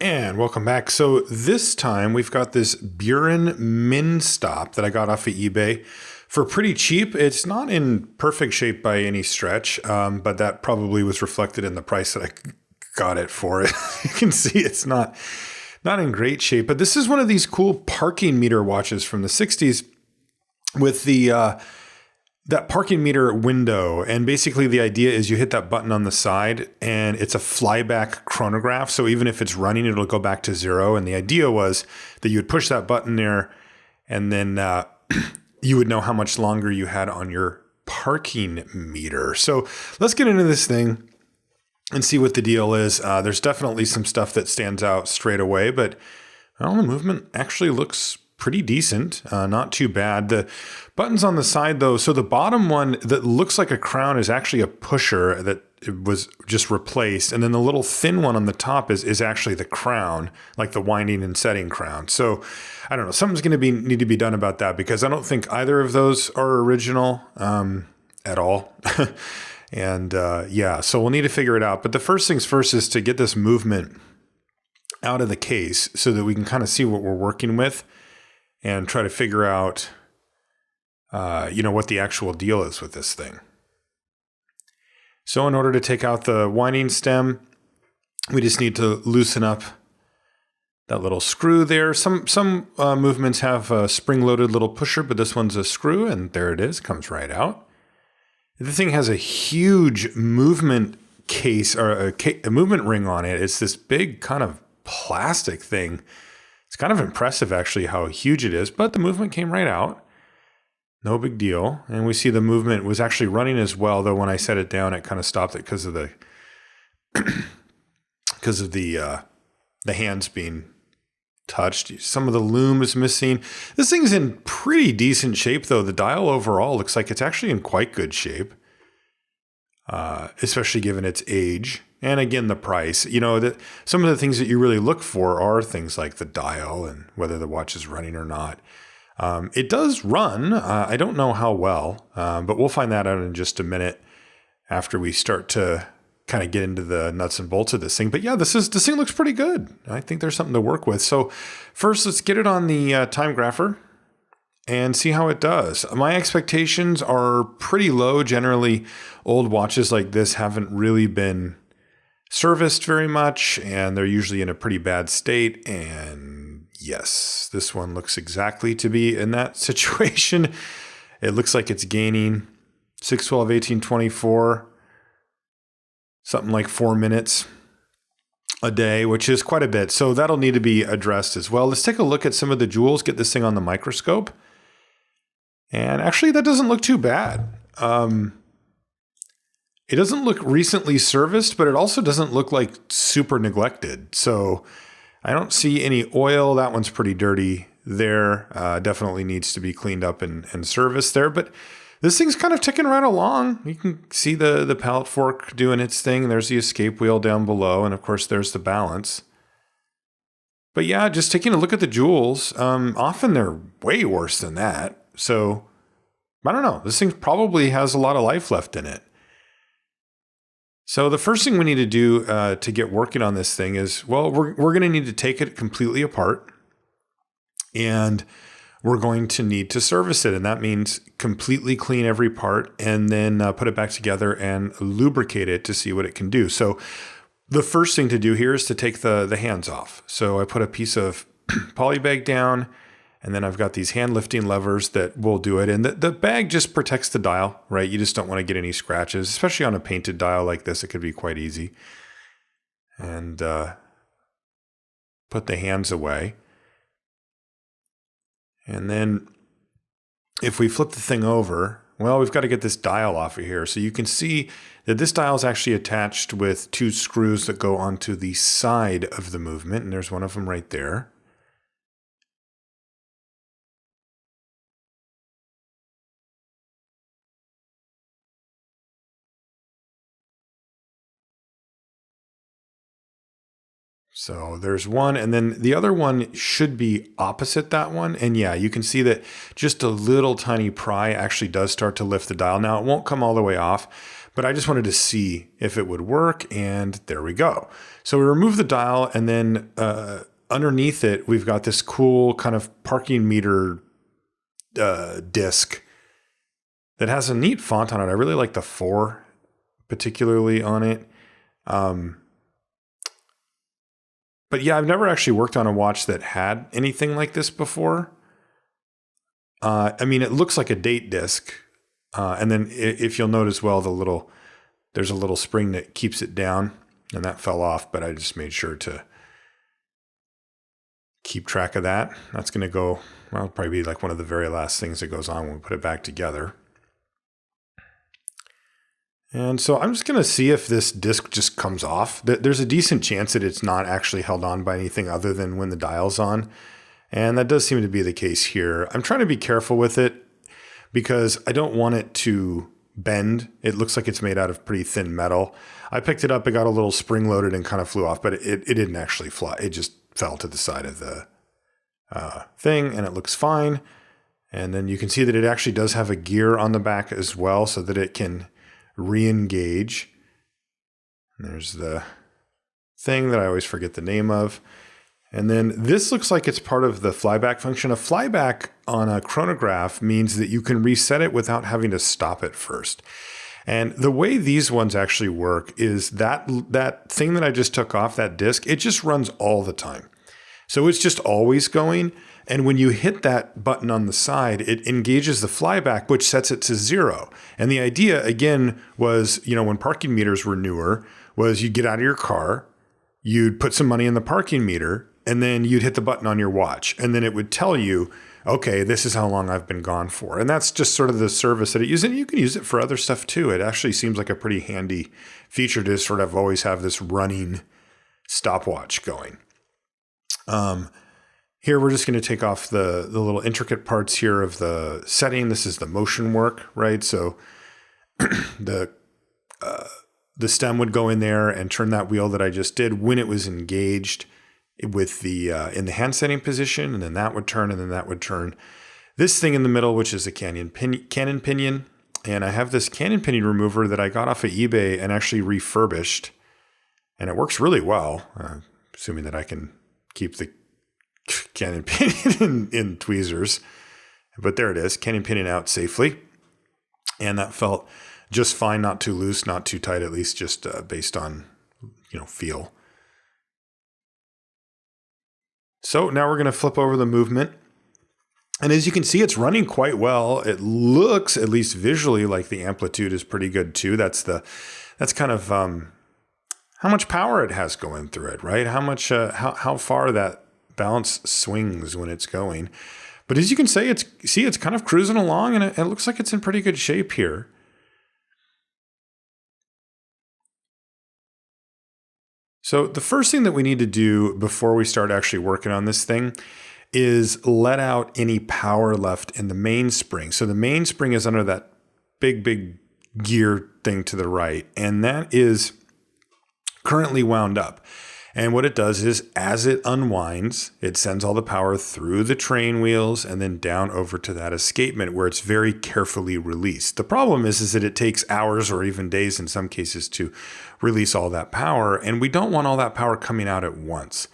And welcome back. So this time we've got this Buren Minstop that I got off of eBay for pretty cheap. It's not in perfect shape by any stretch, but that probably was reflected in the price that I got it for. You can see it's not in great shape, but this is one of these cool parking meter watches from the 60s with the that parking meter window. And basically the idea is you hit that button on the side and it's a flyback chronograph. So even if it's running, it'll go back to zero. And the idea was that you would push that button there and then you would know how much longer you had on your parking meter. So let's get into this thing and see what the deal is. There's definitely some stuff that stands out straight away, but well, the movement actually looks pretty decent, not too bad. The buttons on the side though, so the bottom one that looks like a crown is actually a pusher that was just replaced. And then the little thin one on the top is actually the crown, like the winding and setting crown. So I don't know, something's going to need to be done about that because I don't think either of those are original at all. And yeah, so we'll need to figure it out. But the first things first is to get this movement out of the case so that we can kind of see what we're working with and try to figure out, what the actual deal is with this thing. So in order to take out the winding stem, we just need to loosen up that little screw there. Some movements have a spring-loaded little pusher, but this one's a screw, and there it is, comes right out. The thing has a huge movement case or a movement ring on it. It's this big kind of plastic thing. It's kind of impressive actually how huge it is, but the movement came right out. No big deal. And we see the movement was actually running as well, though when I set it down, it kind of stopped it because of the the hands being touched. Some of the loom is missing. This thing's in pretty decent shape though. The dial overall looks like it's actually in quite good shape, especially given its age. And again, the price, some of the things that you really look for are things like the dial and whether the watch is running or not. It does run. I don't know how well, but we'll find that out in just a minute after we start to kind of get into the nuts and bolts of this thing. But yeah, this thing looks pretty good. I think there's something to work with. So first, let's get it on the time grapher and see how it does. My expectations are pretty low. Generally, old watches like this haven't really been serviced very much, and they're usually in a pretty bad state. And yes, this one looks exactly to be in that situation. It looks like it's gaining 6, 12, 18, 24, something like 4 minutes a day, which is quite a bit. So that'll need to be addressed as well. Let's take a look at some of the jewels, get this thing on the microscope. And actually, that doesn't look too bad. It doesn't look recently serviced, but it also doesn't look like super neglected. So I don't see any oil. That one's pretty dirty there. Definitely needs to be cleaned up and serviced there. But this thing's kind of ticking right along. You can see the pallet fork doing its thing. There's the escape wheel down below. And of course, there's the balance. But yeah, just taking a look at the jewels, often they're way worse than that. So I don't know. This thing probably has a lot of life left in it. So the first thing we need to do to get working on this thing is, well, we're going to need to take it completely apart and we're going to need to service it. And that means completely clean every part and then put it back together and lubricate it to see what it can do. So the first thing to do here is to take the hands off. So I put a piece of poly bag down, and then I've got these hand lifting levers that will do it. And the bag just protects the dial, right? You just don't want to get any scratches, especially on a painted dial like this. It could be quite easy. And put the hands away. And then if we flip the thing over, well, we've got to get this dial off of here. So you can see that this dial is actually attached with 2 screws that go onto the side of the movement. And there's one of them right there. So there's one, and then the other one should be opposite that one. And yeah, you can see that just a little tiny pry actually does start to lift the dial. Now it won't come all the way off, but I just wanted to see if it would work, and there we go. So we remove the dial, and then underneath it, we've got this cool kind of parking meter disc that has a neat font on it. I really like the 4 particularly on it. But yeah, I've never actually worked on a watch that had anything like this before. I mean, it looks like a date disc. And then if you'll notice, well, there's a little spring that keeps it down, and that fell off, but I just made sure to keep track of that. That's going to go, well, it'll probably be like one of the very last things that goes on when we put it back together. And so I'm just going to see if this disc just comes off. There's a decent chance that it's not actually held on by anything other than when the dial's on. And that does seem to be the case here. I'm trying to be careful with it because I don't want it to bend. It looks like it's made out of pretty thin metal. I picked it up, it got a little spring loaded and kind of flew off, but it didn't actually fly. It just fell to the side of the thing, and it looks fine. And then you can see that it actually does have a gear on the back as well so that it can re-engage. There's the thing that I always forget the name of. And then this looks like it's part of the flyback function. A flyback on a chronograph means that you can reset it without having to stop it first. And the way these ones actually work is that thing that I just took off, that disc, it just runs all the time. So it's just always going. And when you hit that button on the side, it engages the flyback, which sets it to 0. And the idea, again, was, when parking meters were newer, was you'd get out of your car, you'd put some money in the parking meter, and then you'd hit the button on your watch. And then it would tell you, okay, this is how long I've been gone for. And that's just sort of the service that it uses. And you can use it for other stuff too. It actually seems like a pretty handy feature to sort of always have this running stopwatch going. Here, we're just going to take off the little intricate parts here of the setting. This is the motion work, right? So the stem would go in there and turn that wheel that I just did when it was engaged with the in the hand setting position, and then that would turn, and then that would turn. This thing in the middle, which is a cannon pinion, and I have this cannon pinion remover that I got off of eBay and actually refurbished, and it works really well, assuming that I can keep the cannon pinion in tweezers. But there it is, cannon pinion out safely, and that felt just fine, not too loose, not too tight, at least just based on feel. So now we're going to flip over the movement. And as you can see, it's running quite well. It looks, at least visually, like the amplitude is pretty good too. That's kind of how much power it has going through it, right? How much, how far that balance swings when it's going. But as you can see, it's kind of cruising along, and it looks like it's in pretty good shape here. So the first thing that we need to do before we start actually working on this thing is let out any power left in the mainspring. So the mainspring is under that big gear thing to the right, and that is currently wound up. And what it does is, as it unwinds, it sends all the power through the train wheels and then down over to that escapement where it's very carefully released. The problem is that it takes hours or even days in some cases to release all that power, and we don't want all that power coming out at once.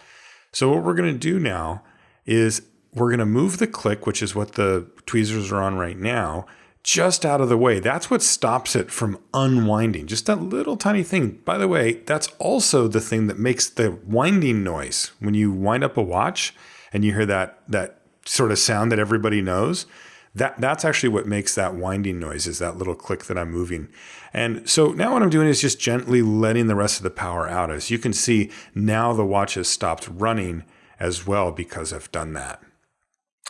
So what we're going to do now is we're going to move the click, which is what the tweezers are on right now, just out of the way. That's what stops it from unwinding. Just that little tiny thing. By the way, that's also the thing that makes the winding noise. When you wind up a watch and you hear that sort of sound that everybody knows, that's actually what makes that winding noise, is that little click that I'm moving. And so now what I'm doing is just gently letting the rest of the power out. As you can see, now the watch has stopped running as well because I've done that.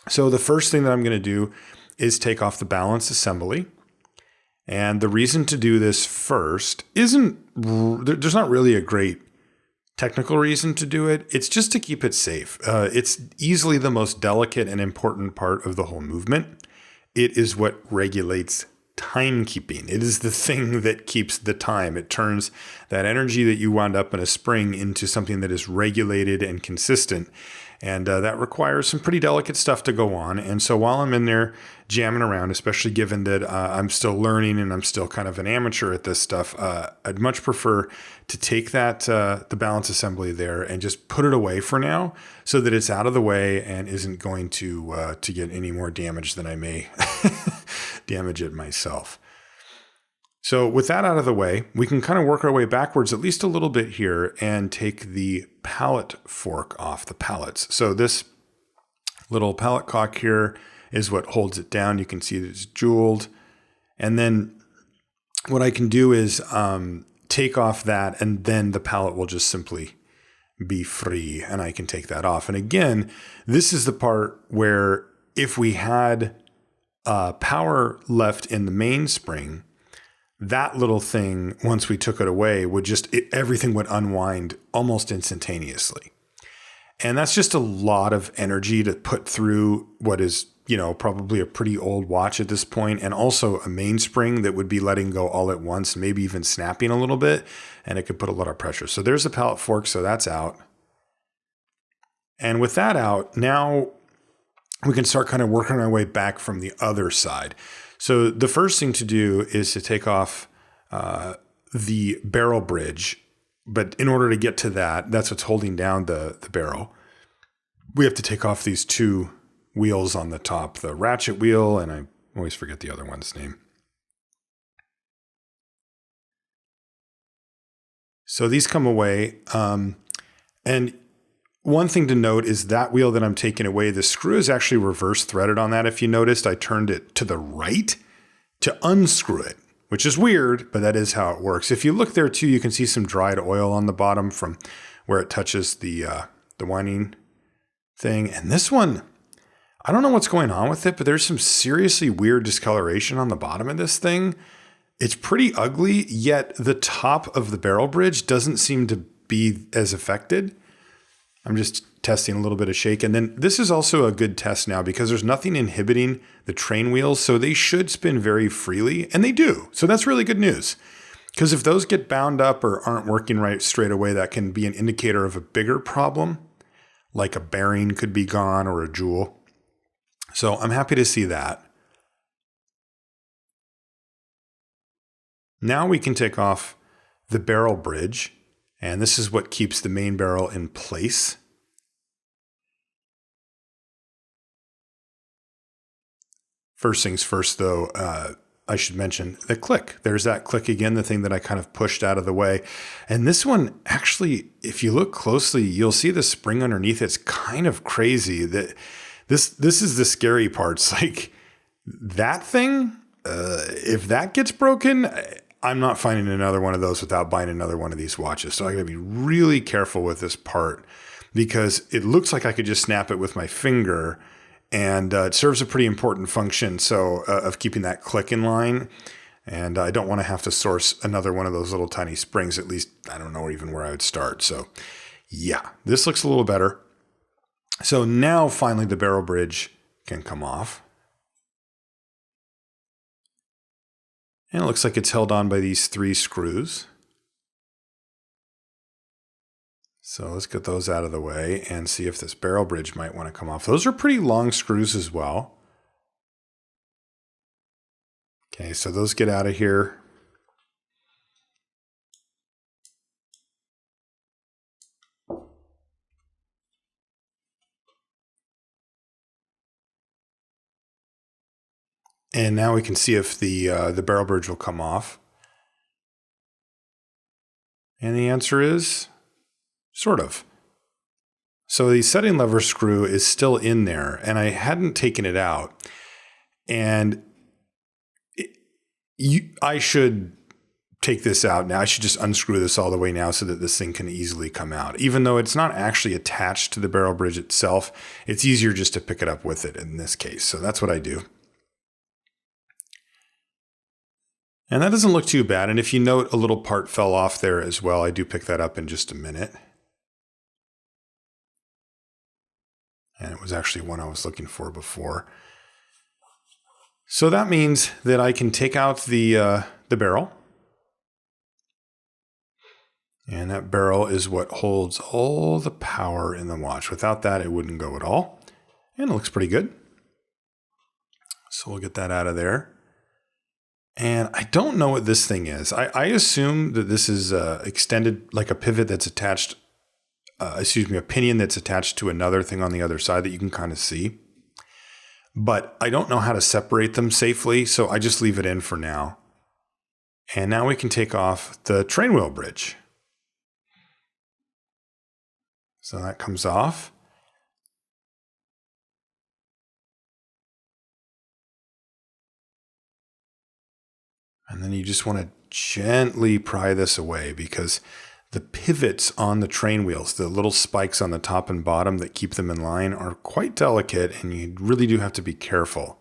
So the first thing that I'm going to do is take off the balance assembly. And the reason to do this first there's not really a great technical reason to do it. It's just to keep it safe. It's easily the most delicate and important part of the whole movement. It is what regulates timekeeping. It is the thing that keeps the time. It turns that energy that you wound up in a spring into something that is regulated and consistent. And that requires some pretty delicate stuff to go on. And so while I'm in there jamming around, especially given that I'm still learning and I'm still kind of an amateur at this stuff, I'd much prefer to take that the balance assembly there and just put it away for now so that it's out of the way and isn't going to get any more damage than I may damage it myself. So with that out of the way, we can kind of work our way backwards at least a little bit here and take the pallet fork off the pallets. So this little pallet cock here is what holds it down. You can see that it's jeweled. And then what I can do is take off that, and then the pallet will just simply be free and I can take that off. And again, this is the part where if we had power left in the mainspring, that little thing, once we took it away, would everything would unwind almost instantaneously. And that's just a lot of energy to put through what is, probably a pretty old watch at this point, and also a mainspring that would be letting go all at once, maybe even snapping a little bit, and it could put a lot of pressure. So there's the pallet fork, so that's out. And with that out, now we can start kind of working our way back from the other side. So the first thing to do is to take off the barrel bridge. But in order to get to that's what's holding down the barrel. We have to take off these two wheels on the top, the ratchet wheel, and I always forget the other one's name. So these come away. And one thing to note is that wheel that I'm taking away, the screw is actually reverse threaded on that. If you noticed, I turned it to the right to unscrew it, which is weird, but that is how it works. If you look there too, you can see some dried oil on the bottom from where it touches the winding thing. And this one, I don't know what's going on with it, but there's some seriously weird discoloration on the bottom of this thing. It's pretty ugly, yet the top of the barrel bridge doesn't seem to be as affected. I'm just testing a little bit of shake. And then this is also a good test now because there's nothing inhibiting the train wheels. So they should spin very freely, and they do. So that's really good news. Because if those get bound up or aren't working right straight away, that can be an indicator of a bigger problem, like a bearing could be gone or a jewel. So I'm happy to see that. Now we can take off the barrel bridge. And this is what keeps the main barrel in place. First things first, though, I should mention the click. There's that click again, the thing that I kind of pushed out of the way. And this one, actually, if you look closely, you'll see the spring underneath. It's kind of crazy. That this is the scary parts. Like that thing, if that gets broken, I'm not finding another one of those without buying another one of these watches. So I got to be really careful with this part because it looks like I could just snap it with my finger, and it serves a pretty important function. So of keeping that click in line. And I don't want to have to source another one of those little tiny springs. At least I don't know even where I would start. So yeah, this looks a little better. So now finally the barrel bridge can come off. And it looks like it's held on by these 3 screws. So let's get those out of the way and see if this barrel bridge might want to come off. Those are pretty long screws as well. Okay, so those get out of here. And now we can see if the barrel bridge will come off. And the answer is sort of. So the setting lever screw is still in there, and I hadn't taken it out. And I should take this out now. I should just unscrew this all the way now so that this thing can easily come out. Even though it's not actually attached to the barrel bridge itself, it's easier just to pick it up with it in this case. So that's what I do. And that doesn't look too bad. And if you note, a little part fell off there as well. I do pick that up in just a minute. And it was actually one I was looking for before. So that means that I can take out the barrel. And that barrel is what holds all the power in the watch. Without that, it wouldn't go at all. And it looks pretty good. So we'll get that out of there. And I don't know what this thing is. I assume that this is extended, like a pivot that's attached, a pinion that's attached to another thing on the other side that you can kind of see. But I don't know how to separate them safely, so I just leave it in for now. And now we can take off the train wheel bridge. So that comes off. And then you just want to gently pry this away because the pivots on the train wheels, the little spikes on the top and bottom that keep them in line, are quite delicate, and you really do have to be careful.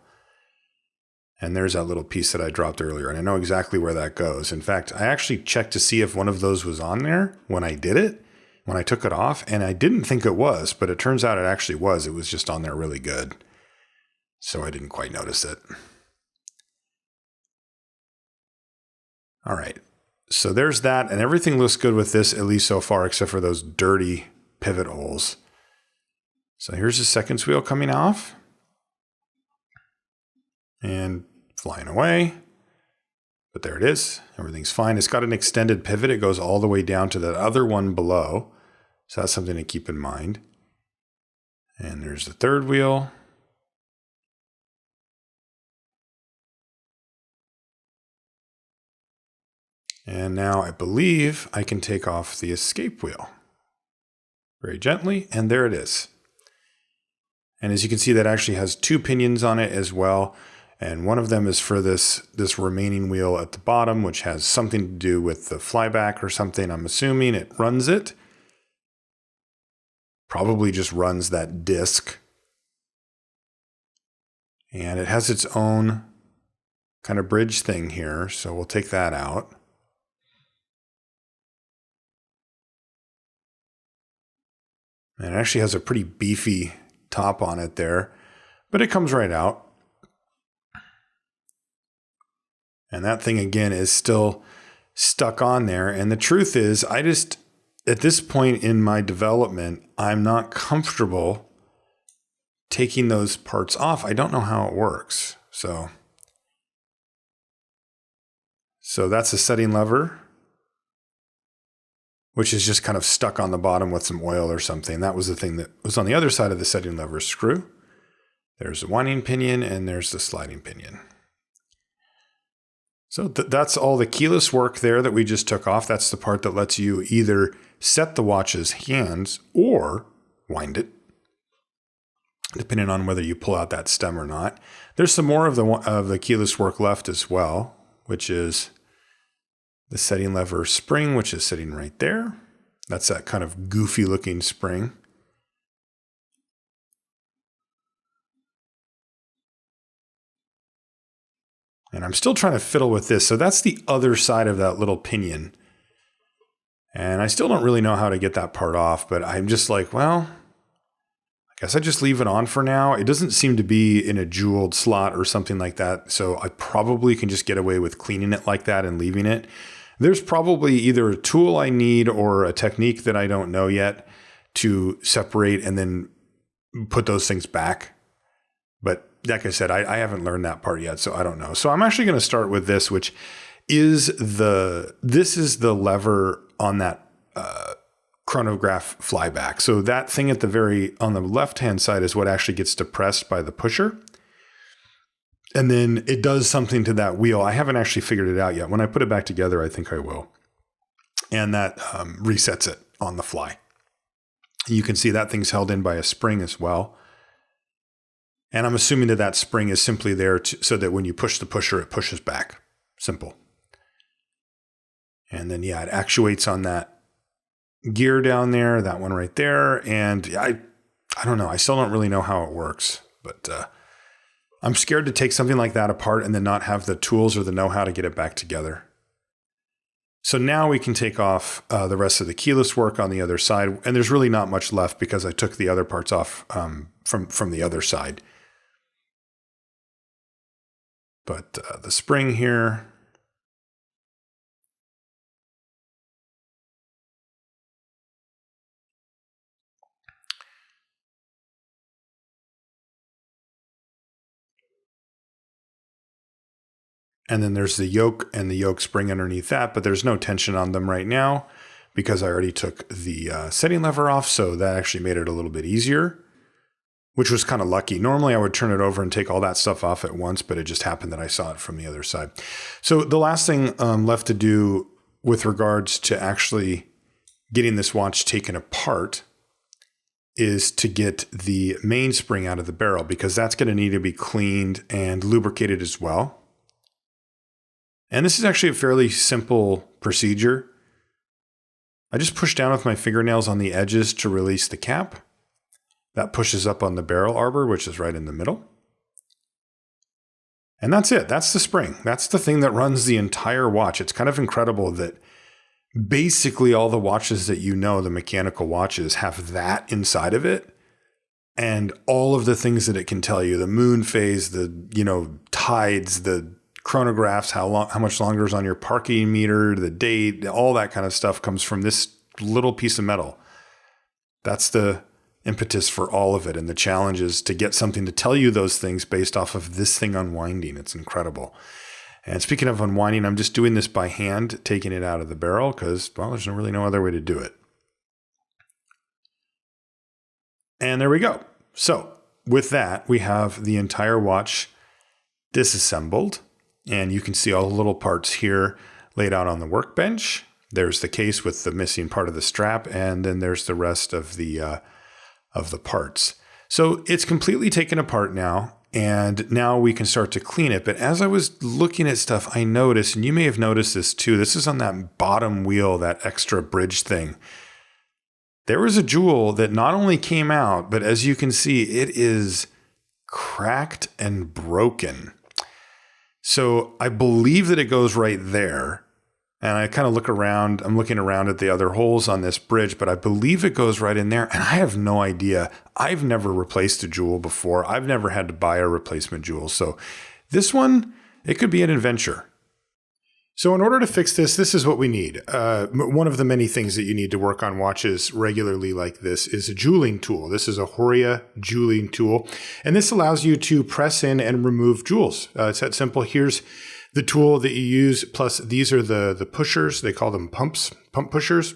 And there's that little piece that I dropped earlier, and I know exactly where that goes. In fact, I actually checked to see if one of those was on there when I did it, when I took it off, and I didn't think it was, but it turns out it actually was. It was just on there really good. So I didn't quite notice it. All right, so there's that, and everything looks good with this, at least so far, except for those dirty pivot holes. So here's the seconds wheel coming off and flying away. But there it is. Everything's fine. It's got an extended pivot. It goes all the way down to that other one below. So that's something to keep in mind. And there's the third wheel. And now I believe I can take off the escape wheel very gently, and there it is. And as you can see, that actually has two pinions on it as well. And one of them is for this remaining wheel at the bottom, which has something to do with the flyback or something. I'm assuming it runs it. Probably just runs that disc. And it has its own kind of bridge thing here, so we'll take that out. And it actually has a pretty beefy top on it there, but it comes right out. And that thing again is still stuck on there. And the truth is, at this point in my development, I'm not comfortable taking those parts off. I don't know how it works. So that's the setting lever, which is just kind of stuck on the bottom with some oil or something. That was the thing that was on the other side of the setting lever screw. There's the winding pinion and there's the sliding pinion. So that's all the keyless work there that we just took off. That's the part that lets you either set the watch's hands or wind it, depending on whether you pull out that stem or not. There's some more of the keyless work left as well, which is the setting lever spring, which is sitting right there. That's that kind of goofy looking spring. And I'm still trying to fiddle with this. So that's the other side of that little pinion. And I still don't really know how to get that part off, but I'm just like, well, I guess I just leave it on for now. It doesn't seem to be in a jeweled slot or something like that. So I probably can just get away with cleaning it like that and leaving it. There's probably either a tool I need or a technique that I don't know yet to separate and then put those things back. But like I said, I haven't learned that part yet, so I don't know. So I'm actually going to start with this, which is this is the lever on that chronograph flyback. So that thing at on the left-hand side is what actually gets depressed by the pusher. And then it does something to that wheel. I haven't actually figured it out yet. When I put it back together, I think I will. And that resets it on the fly. You can see that thing's held in by a spring as well. And I'm assuming that spring is simply there so that when you push the pusher, it pushes back. Simple. And then, it actuates on that gear down there, that one right there. And I don't know. I still don't really know how it works. But I'm scared to take something like that apart and then not have the tools or the know-how to get it back together. So now we can take off the rest of the keyless work on the other side. And there's really not much left because I took the other parts off from the other side. But the spring here, and then there's the yoke and the yoke spring underneath that, but there's no tension on them right now because I already took the setting lever off, so that actually made it a little bit easier, which was kind of lucky. Normally I would turn it over and take all that stuff off at once, but it just happened that I saw it from the other side. So the last thing left to do with regards to actually getting this watch taken apart is to get the mainspring out of the barrel, because that's going to need to be cleaned and lubricated as well. And this is actually a fairly simple procedure. I just push down with my fingernails on the edges to release the cap. That pushes up on the barrel arbor, which is right in the middle. And that's it. That's the spring. That's the thing that runs the entire watch. It's kind of incredible that basically all the watches that you know, the mechanical watches, have that inside of it. And all of the things that it can tell you, the moon phase, the, tides, the chronographs, how much longer is on your parking meter, the date, all that kind of stuff comes from this little piece of metal. That's the impetus for all of it. And the challenge is to get something to tell you those things based off of this thing unwinding. It's incredible. And speaking of unwinding, I'm just doing this by hand, taking it out of the barrel because, well, there's really no other way to do it. And there we go. So with that, we have the entire watch disassembled. And you can see all the little parts here laid out on the workbench. There's the case with the missing part of the strap, and then there's the rest of the parts. So it's completely taken apart now, and now we can start to clean it. But as I was looking at stuff, I noticed, and you may have noticed this too, this is on that bottom wheel, that extra bridge thing. There was a jewel that not only came out, but as you can see, it is cracked and broken. So I believe that it goes right there. And I kind of look around, I'm looking around at the other holes on this bridge, but I believe it goes right in there. And I have no idea. I've never replaced a jewel before. I've never had to buy a replacement jewel. So this one, it could be an adventure. So in order to fix this, this is what we need. One of the many things that you need to work on watches regularly like this is a jeweling tool. This is a Horia jeweling tool. And this allows you to press in and remove jewels. It's that simple. Here's the tool that you use. Plus these are the pushers. They call them pump pushers.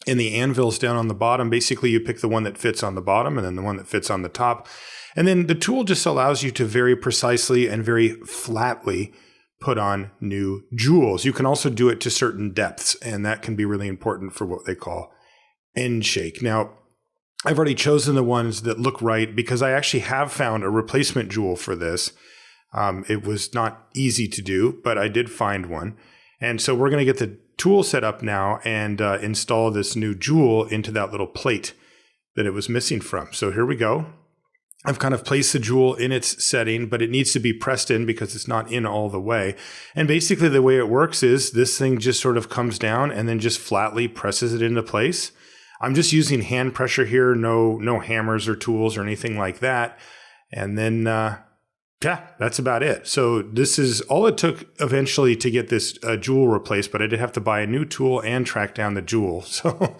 And the anvil's down on the bottom. Basically, you pick the one that fits on the bottom and then the one that fits on the top. And then the tool just allows you to very precisely and very flatly put on new jewels. You can also do it to certain depths, and that can be really important for what they call end shake. Now, I've already chosen the ones that look right because I actually have found a replacement jewel for this. It was not easy to do, but I did find one. And so we're going to get the tool set up now and install this new jewel into that little plate that it was missing from. So here we go. I've kind of placed the jewel in its setting, but it needs to be pressed in because it's not in all the way. And basically the way it works is this thing just sort of comes down and then just flatly presses it into place. I'm just using hand pressure here, no hammers or tools or anything like that. And then, that's about it. So this is all it took eventually to get this jewel replaced, but I did have to buy a new tool and track down the jewel. So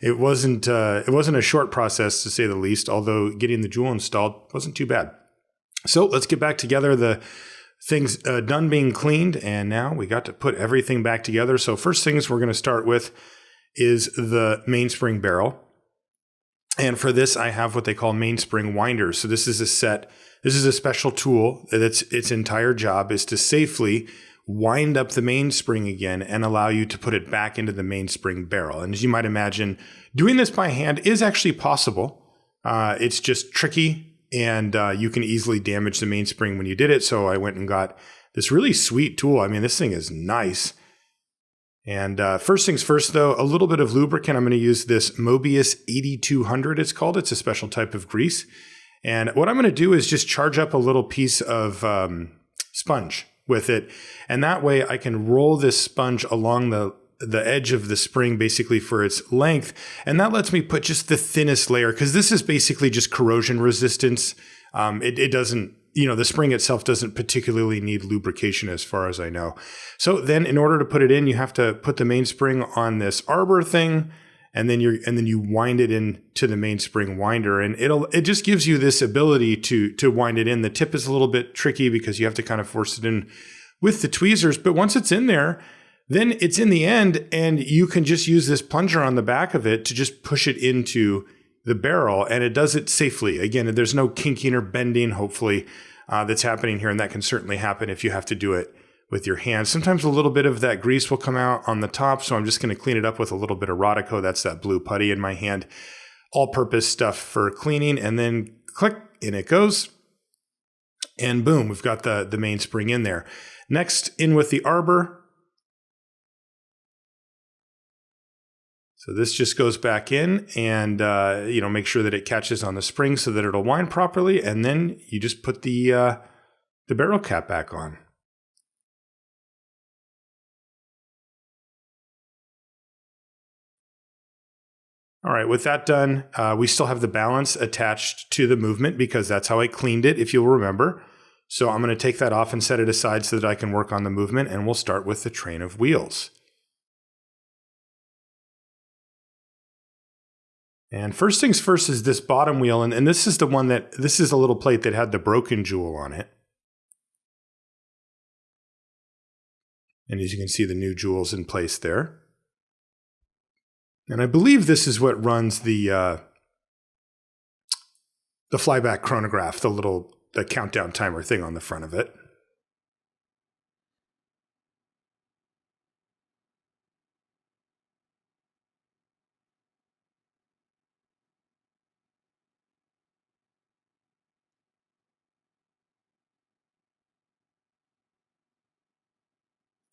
it wasn't a short process, to say the least, although getting the jewel installed wasn't too bad. So let's get back together. The things done being cleaned, and now we got to put everything back together. So first things we're going to start with is the mainspring barrel. And for this, I have what they call mainspring winders. So this is a special tool that's its entire job is to safely wind up the mainspring again and allow you to put it back into the mainspring barrel. And as you might imagine, doing this by hand is actually possible. It's just tricky, and you can easily damage the mainspring when you did it. So I went and got this really sweet tool. I mean, this thing is nice. And first things first, though, a little bit of lubricant. I'm going to use this Mobius 8200, it's called. It's a special type of grease. And what I'm going to do is just charge up a little piece of sponge with it. And that way I can roll this sponge along the edge of the spring basically for its length. And that lets me put just the thinnest layer, because this is basically just corrosion resistance. It doesn't the spring itself doesn't particularly need lubrication as far as I know. So then in order to put it in, you have to put the mainspring on this arbor thing, and then you wind it in to the mainspring winder, and it just gives you this ability to wind it in. The tip is a little bit tricky because you have to kind of force it in with the tweezers, but once it's in there, then it's in the end, and you can just use this plunger on the back of it to just push it into the barrel, and it does it safely. Again, there's no kinking or bending, hopefully, that's happening here, and that can certainly happen if you have to do it with your hands. Sometimes a little bit of that grease will come out on the top, so I'm just going to clean it up with a little bit of Rodico. That's that blue putty in my hand. All-purpose stuff for cleaning, and then click, in it goes. And boom, we've got the mainspring in there. Next, in with the arbor. So this just goes back in and, make sure that it catches on the spring so that it'll wind properly. And then you just put the barrel cap back on. All right, with that done, we still have the balance attached to the movement because that's how I cleaned it, if you'll remember. So I'm going to take that off and set it aside so that I can work on the movement, and we'll start with the train of wheels. And first things first is this bottom wheel, and this is this is a little plate that had the broken jewel on it. And as you can see, the new jewel's in place there. And I believe this is what runs the Flyback chronograph, the countdown timer thing on the front of it.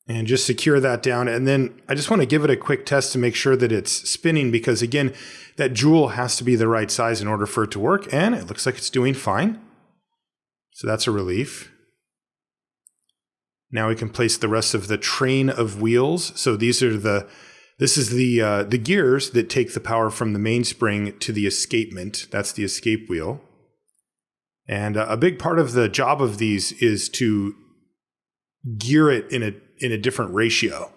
And just secure that down. And then I just want to give it a quick test to make sure that it's spinning because, again, that jewel has to be the right size in order for it to work. And it looks like it's doing fine. So that's a relief. Now we can place the rest of the train of wheels. So this is the gears that take the power from the mainspring to the escapement. That's the escape wheel. And a big part of the job of these is to gear it in a different ratio.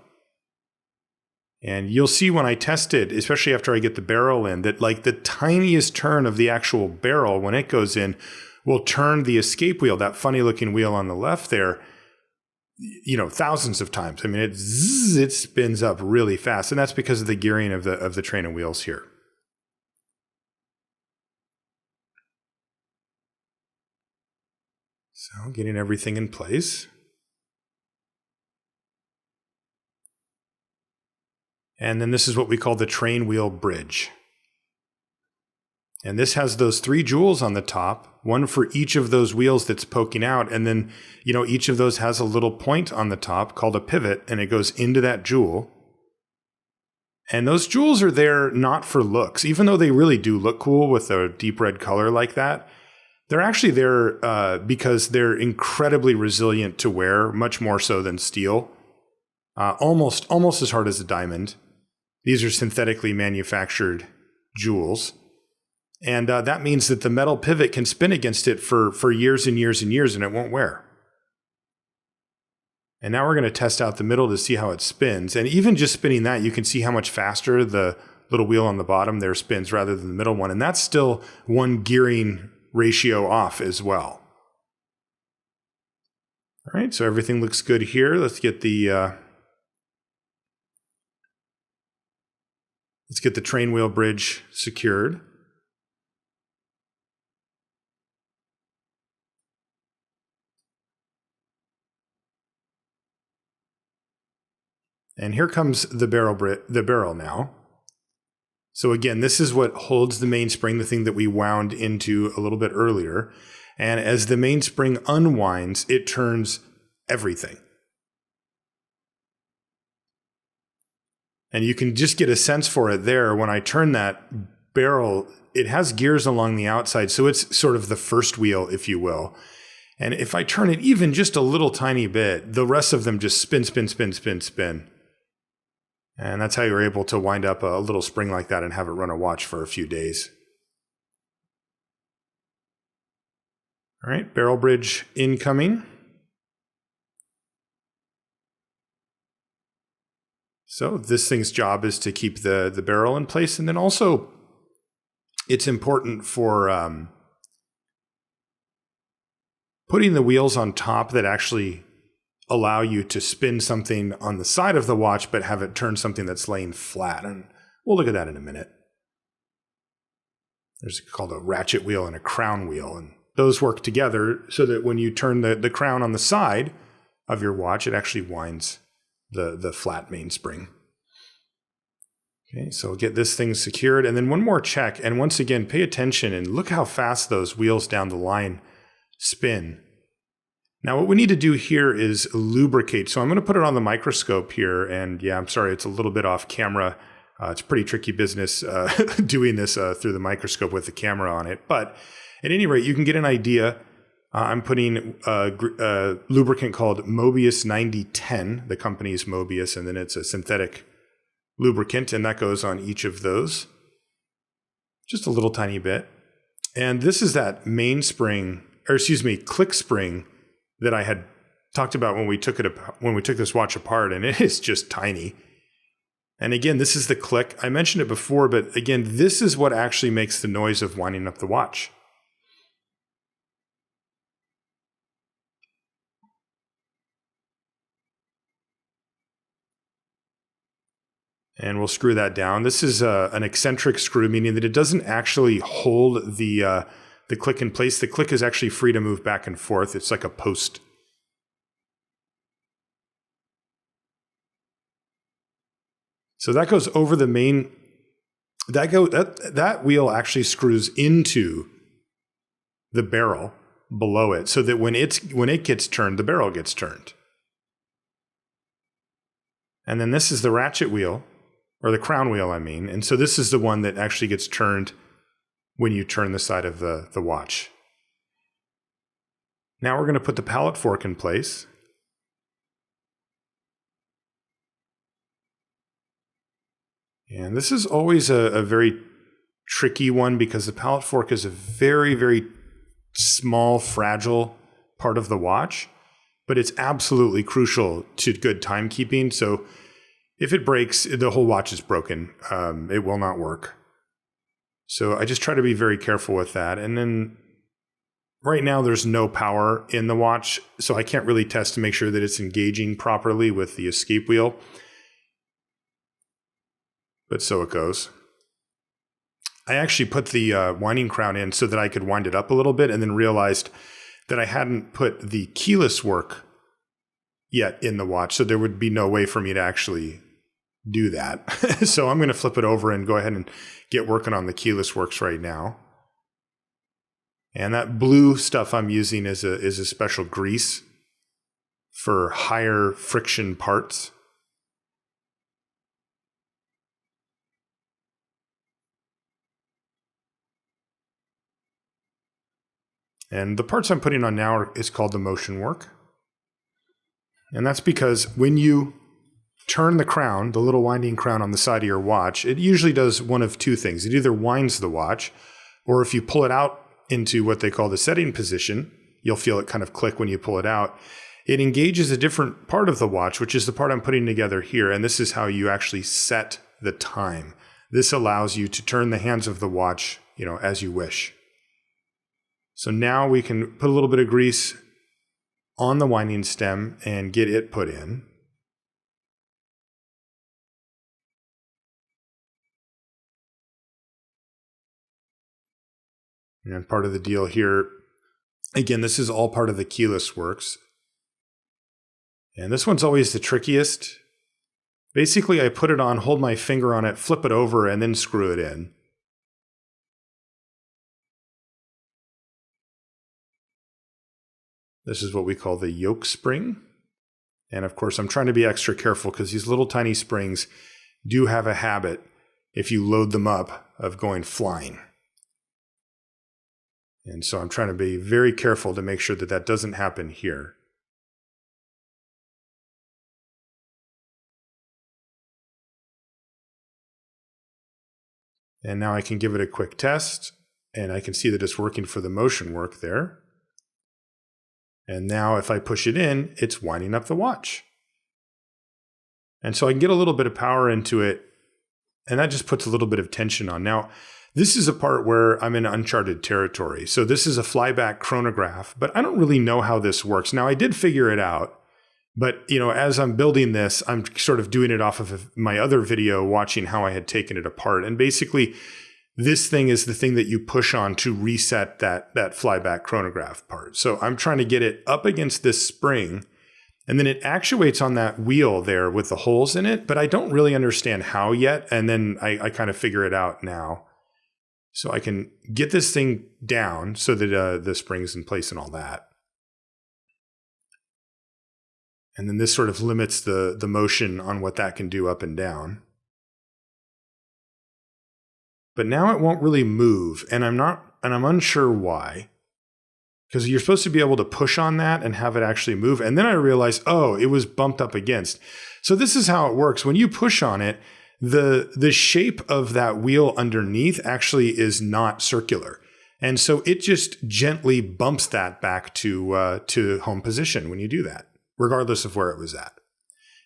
And you'll see when I test it, especially after I get the barrel in, that like the tiniest turn of the actual barrel when it goes in will turn the escape wheel, that funny looking wheel on the left there, thousands of times. I mean, it spins up really fast, and that's because of the gearing of the train of wheels here. So getting everything in place. And then this is what we call the train wheel bridge. And this has those 3 jewels on the top, one for each of those wheels that's poking out. And then, each of those has a little point on the top called a pivot, and it goes into that jewel. And those jewels are there not for looks, even though they really do look cool with a deep red color like that. They're actually there because they're incredibly resilient to wear, much more so than steel. Almost as hard as a diamond. These are synthetically manufactured jewels. And that means that the metal pivot can spin against it for years and years and years, and it won't wear. And now we're going to test out the middle to see how it spins. And even just spinning that, you can see how much faster the little wheel on the bottom there spins rather than the middle one. And that's still one gearing ratio off as well. All right, so everything looks good here. Let's get the train wheel bridge secured. And here comes the barrel now. So again, this is what holds the mainspring, the thing that we wound into a little bit earlier. And as the mainspring unwinds, it turns everything. And you can just get a sense for it there. When I turn that barrel, it has gears along the outside, so it's sort of the first wheel, if you will. And if I turn it even just a little tiny bit, the rest of them just spin, spin, spin, spin, spin. And that's how you're able to wind up a little spring like that and have it run a watch for a few days. All right, barrel bridge incoming. So this thing's job is to keep the barrel in place, and then also it's important for putting the wheels on top that actually allow you to spin something on the side of the watch but have it turn something that's laying flat. And we'll look at that in a minute. There's called a ratchet wheel and a crown wheel, and those work together so that when you turn the crown on the side of your watch, it actually winds the flat mainspring. Okay, so get this thing secured, and then one more check, and once again, pay attention and look how fast those wheels down the line spin. Now what we need to do here is lubricate. So I'm going to put it on the microscope here, and yeah, I'm sorry, it's a little bit off camera. It's pretty tricky business doing this through the microscope with the camera on it. But at any rate, you can get an idea. I'm putting a lubricant called Mobius 9010. The company is Mobius, and then it's a synthetic lubricant, and that goes on each of those. Just a little tiny bit. And this is that mainspring, or excuse me, click spring that I had talked about when we took this watch apart, and it is just tiny. And again, this is the click. I mentioned it before, but again, this is what actually makes the noise of winding up the watch. And we'll screw that down. This is an eccentric screw, meaning that it doesn't actually hold the click in place. The click is actually free to move back and forth. It's like a post. So that goes over the main. That wheel actually screws into the barrel below it, so that when it gets turned, the barrel gets turned. And then this is the ratchet wheel, or the crown wheel, I mean. And so this is the one that actually gets turned when you turn the side of the watch. Now we're going to put the pallet fork in place. And this is always a very tricky one because the pallet fork is a very, very small, fragile part of the watch, but it's absolutely crucial to good timekeeping. So if it breaks, the whole watch is broken. It will not work. So I just try to be very careful with that. And then right now there's no power in the watch, so I can't really test to make sure that it's engaging properly with the escape wheel. But so it goes. I actually put the winding crown in so that I could wind it up a little bit, and then realized that I hadn't put the keyless work yet in the watch, so there would be no way for me to actually do that. So I'm going to flip it over and go ahead and get working on the keyless works right now. And that blue stuff I'm using is a special grease for higher friction parts. And the parts I'm putting on now is called the motion work. And that's because when you turn the crown, the little winding crown on the side of your watch, it usually does one of two things. It either winds the watch, or if you pull it out into what they call the setting position, you'll feel it kind of click when you pull it out. It engages a different part of the watch, which is the part I'm putting together here. And this is how you actually set the time. This allows you to turn the hands of the watch, as you wish. So now we can put a little bit of grease on the winding stem and get it put in. And part of the deal here, again, this is all part of the keyless works. And this one's always the trickiest. Basically, I put it on, hold my finger on it, flip it over, and then screw it in. This is what we call the yoke spring. And of course, I'm trying to be extra careful because these little tiny springs do have a habit, if you load them up, of going flying. And so I'm trying to be very careful to make sure that that doesn't happen here. And now I can give it a quick test, and I can see that it's working for the motion work there. And now if I push it in, it's winding up the watch. And so I can get a little bit of power into it, and that just puts a little bit of tension on. Now, this is a part where I'm in uncharted territory. So this is a Flyback chronograph, but I don't really know how this works. Now, I did figure it out, but as I'm building this, I'm sort of doing it off of my other video, watching how I had taken it apart. And basically, this thing is the thing that you push on to reset that Flyback chronograph part. So I'm trying to get it up against this spring, and then it actuates on that wheel there with the holes in it, but I don't really understand how yet. And then I kind of figure it out now. So I can get this thing down so that the spring's in place and all that. And then this sort of limits the motion on what that can do up and down. But now it won't really move, and I'm unsure why. Because you're supposed to be able to push on that and have it actually move. And then I realized, oh, it was bumped up against. So this is how it works. When you push on it, the shape of that wheel underneath actually is not circular. And so it just gently bumps that back to home position when you do that, regardless of where it was at.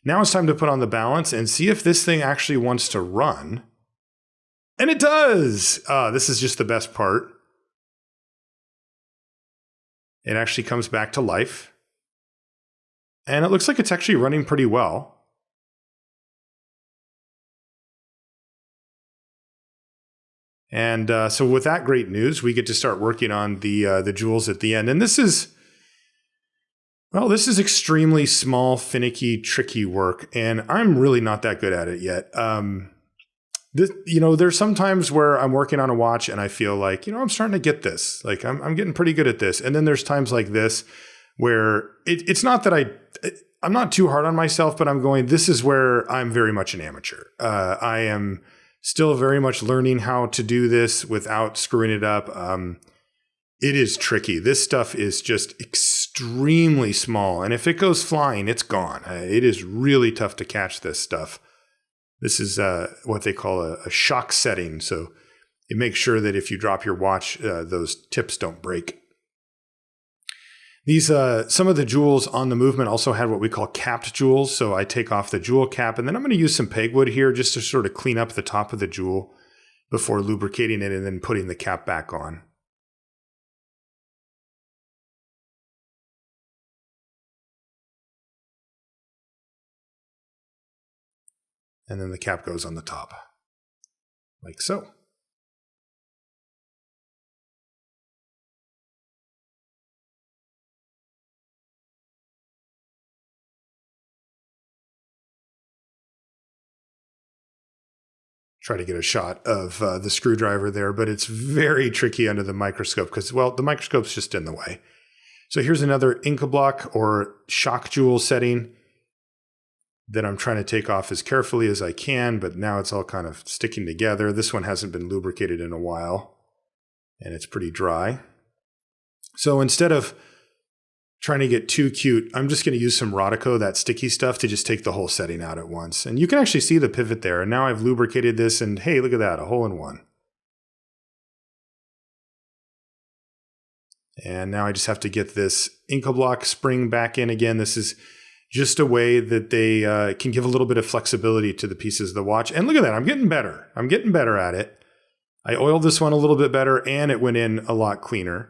Now it's time to put on the balance and see if this thing actually wants to run. And it does! This is just the best part. It actually comes back to life. And it looks like it's actually running pretty well. And so with that great news, we get to start working on the jewels at the end. And this is extremely small, finicky, tricky work. And I'm really not that good at it yet. There's some times where I'm working on a watch and I feel like, I'm starting to get this. Like I'm getting pretty good at this. And then there's times like this where it's not that I'm not too hard on myself, but I'm going, this is where I'm very much an amateur. I am still very much learning how to do this without screwing it up. It is tricky. This stuff is just extremely small. And if it goes flying, it's gone. It is really tough to catch this stuff. This is what they call a shock setting. So it makes sure that if you drop your watch, those tips don't break. These some of the jewels on the movement also had what we call capped jewels. So I take off the jewel cap, and then I'm going to use some pegwood here just to sort of clean up the top of the jewel before lubricating it and then putting the cap back on. And then the cap goes on the top, like so. Try to get a shot of the screwdriver there, but it's very tricky under the microscope because, well, the microscope's just in the way. So here's another Inca block or shock jewel setting that I'm trying to take off as carefully as I can, but now it's all kind of sticking together. This one hasn't been lubricated in a while, and it's pretty dry. So instead of trying to get too cute, I'm just going to use some Rodico, that sticky stuff, to just take the whole setting out at once. And you can actually see the pivot there. And now I've lubricated this, and hey, look at that, a hole in one. And now I just have to get this Inca block spring back in again. This is just a way that they can give a little bit of flexibility to the pieces of the watch. And look at that, I'm getting better. I'm getting better at it. I oiled this one a little bit better, and it went in a lot cleaner.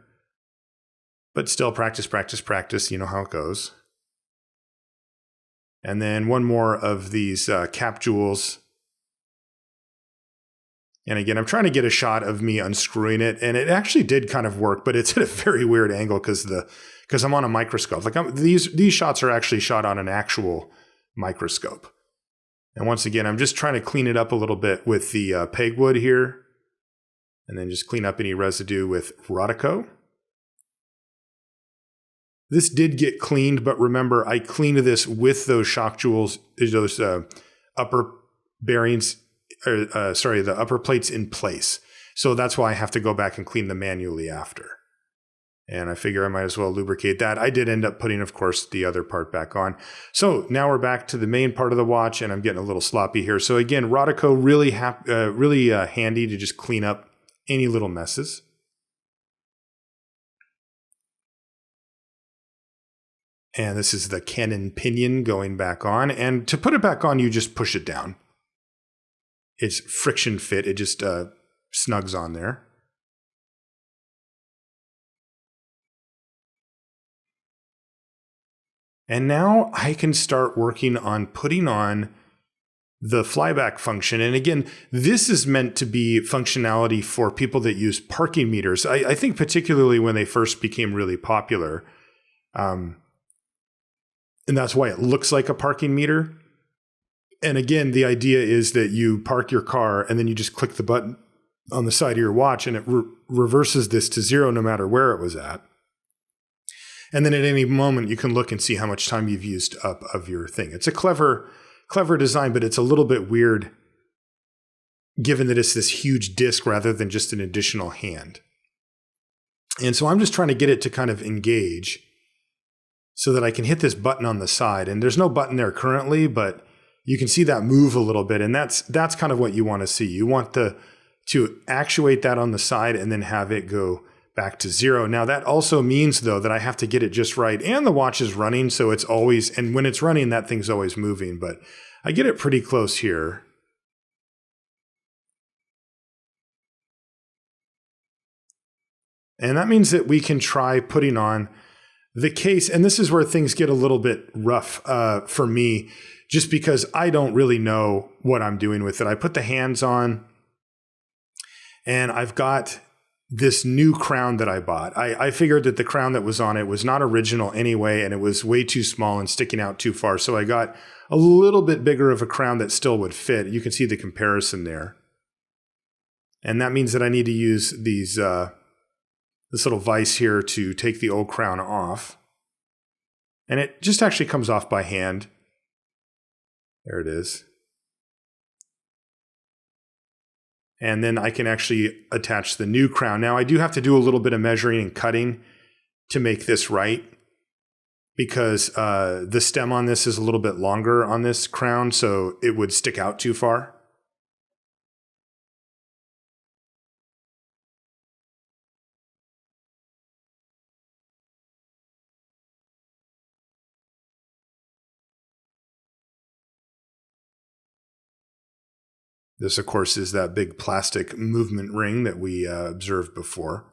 But still, practice, practice, practice. You know how it goes. And then one more of these cap jewels. And again, I'm trying to get a shot of me unscrewing it. And it actually did kind of work, but it's at a very weird angle because I'm on a microscope. Like these shots are actually shot on an actual microscope. And once again, I'm just trying to clean it up a little bit with the pegwood here. And then just clean up any residue with Rodico. This did get cleaned, but remember, I cleaned this with those shock jewels, those upper bearings, the upper plates in place. So that's why I have to go back and clean them manually after. And I figure I might as well lubricate that. I did end up putting, of course, the other part back on. So now we're back to the main part of the watch, and I'm getting a little sloppy here. So again, Rodico really handy to just clean up any little messes. And this is the cannon pinion going back on. And to put it back on, you just push it down. It's friction fit. It just snugs on there. And now I can start working on putting on the flyback function. And again, this is meant to be functionality for people that use parking meters. I think particularly when they first became really popular. And that's why it looks like a parking meter. And again, the idea is that you park your car and then you just click the button on the side of your watch and it reverses this to 0 no matter where it was at. And then at any moment, you can look and see how much time you've used up of your thing. It's a clever design, but it's a little bit weird given that it's this huge disc rather than just an additional hand. And so I'm just trying to get it to kind of engage so that I can hit this button on the side. And there's no button there currently, but you can see that move a little bit. And that's kind of what you want to see. You want to actuate that on the side and then have it go back to 0. Now that also means though that I have to get it just right, and the watch is running, so it's always, and when it's running, that thing's always moving, but I get it pretty close here. And that means that we can try putting on the case, and this is where things get a little bit rough for me, just because I don't really know what I'm doing with it. I put the hands on, and I've got this new crown that I bought. I figured that the crown that was on it was not original anyway, and it was way too small and sticking out too far. So I got a little bit bigger of a crown that still would fit. You can see the comparison there. And that means that I need to use these this little vise here to take the old crown off. And it just actually comes off by hand. There it is. And then I can actually attach the new crown. Now I do have to do a little bit of measuring and cutting to make this right, because the stem on this is a little bit longer on this crown, so it would stick out too far. This, of course, is that big plastic movement ring that we observed before.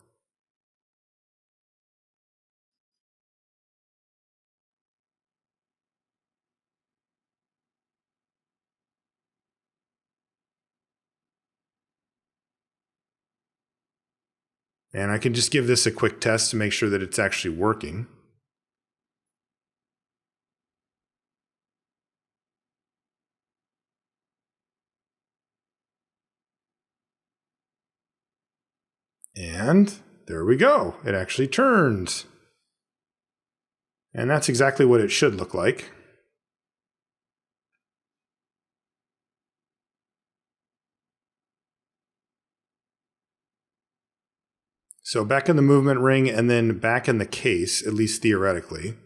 And I can just give this a quick test to make sure that it's actually working. And there we go. It actually turns. And that's exactly what it should look like. So back in the movement ring and then back in the case, at least theoretically.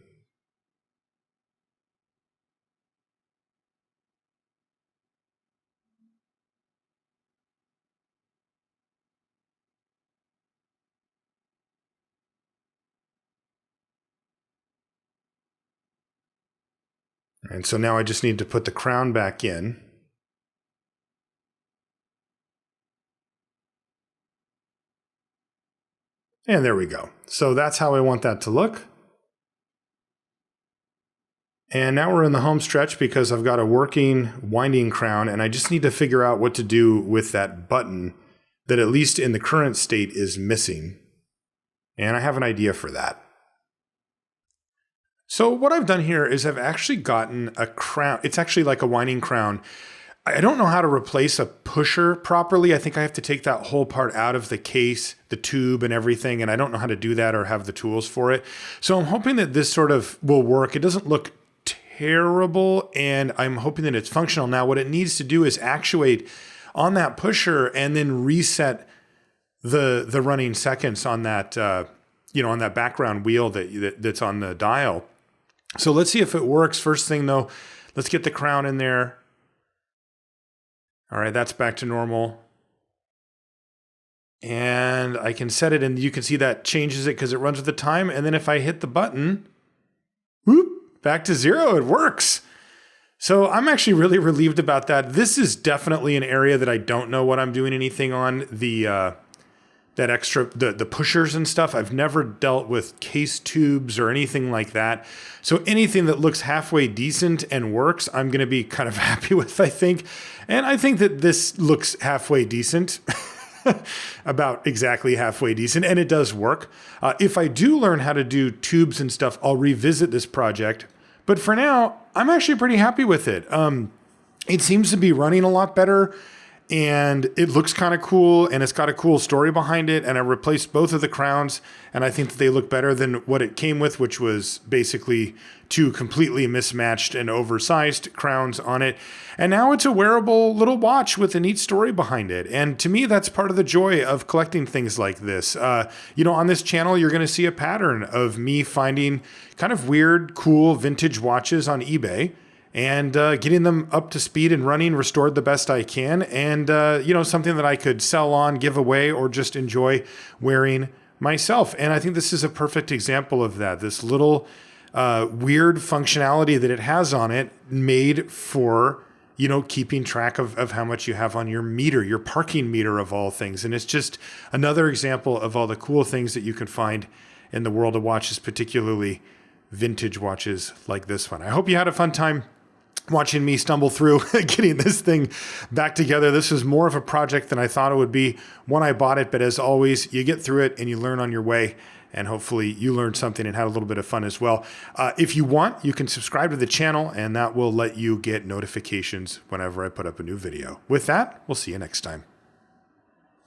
And so now I just need to put the crown back in. And there we go. So that's how I want that to look. And now we're in the home stretch because I've got a working winding crown, and I just need to figure out what to do with that button that, at least in the current state, is missing. And I have an idea for that. So what I've done here is I've actually gotten a crown. It's actually like a winding crown. I don't know how to replace a pusher properly. I think I have to take that whole part out of the case, the tube and everything, and I don't know how to do that or have the tools for it. So I'm hoping that this sort of will work. It doesn't look terrible, and I'm hoping that it's functional. Now what it needs to do is actuate on that pusher and then reset the running seconds on that on that background wheel that's on the dial. So let's see if it works. First thing though, let's get the crown in there. All right, that's back to normal. And I can set it, and you can see that changes it because it runs with the time. And then if I hit the button, whoop, back to zero. It works. So I'm actually really relieved about that. This is definitely an area that I don't know what I'm doing anything on. The pushers and stuff. I've never dealt with case tubes or anything like that. So anything that looks halfway decent and works, I'm going to be kind of happy with, I think. And I think that this looks halfway decent. About exactly halfway decent, and it does work. If I do learn how to do tubes and stuff, I'll revisit this project. But for now, I'm actually pretty happy with it. It seems to be running a lot better, and it looks kind of cool, and it's got a cool story behind it. And I replaced both of the crowns, and I think that they look better than what it came with, which was basically two completely mismatched and oversized crowns on it. And now it's a wearable little watch with a neat story behind it. And to me, that's part of the joy of collecting things like this. On this channel, you're going to see a pattern of me finding kind of weird, cool vintage watches on eBay and getting them up to speed and running, restored the best I can. And, something that I could sell on, give away, or just enjoy wearing myself. And I think this is a perfect example of that. This little weird functionality that it has on it made for, keeping track of how much you have on your meter, your parking meter of all things. And it's just another example of all the cool things that you can find in the world of watches, particularly vintage watches like this one. I hope you had a fun time watching me stumble through getting this thing back together. This was more of a project than I thought it would be when I bought it. But as always, you get through it and you learn on your way. And hopefully you learned something and had a little bit of fun as well. If you want, you can subscribe to the channel, and that will let you get notifications whenever I put up a new video. With that, we'll see you next time.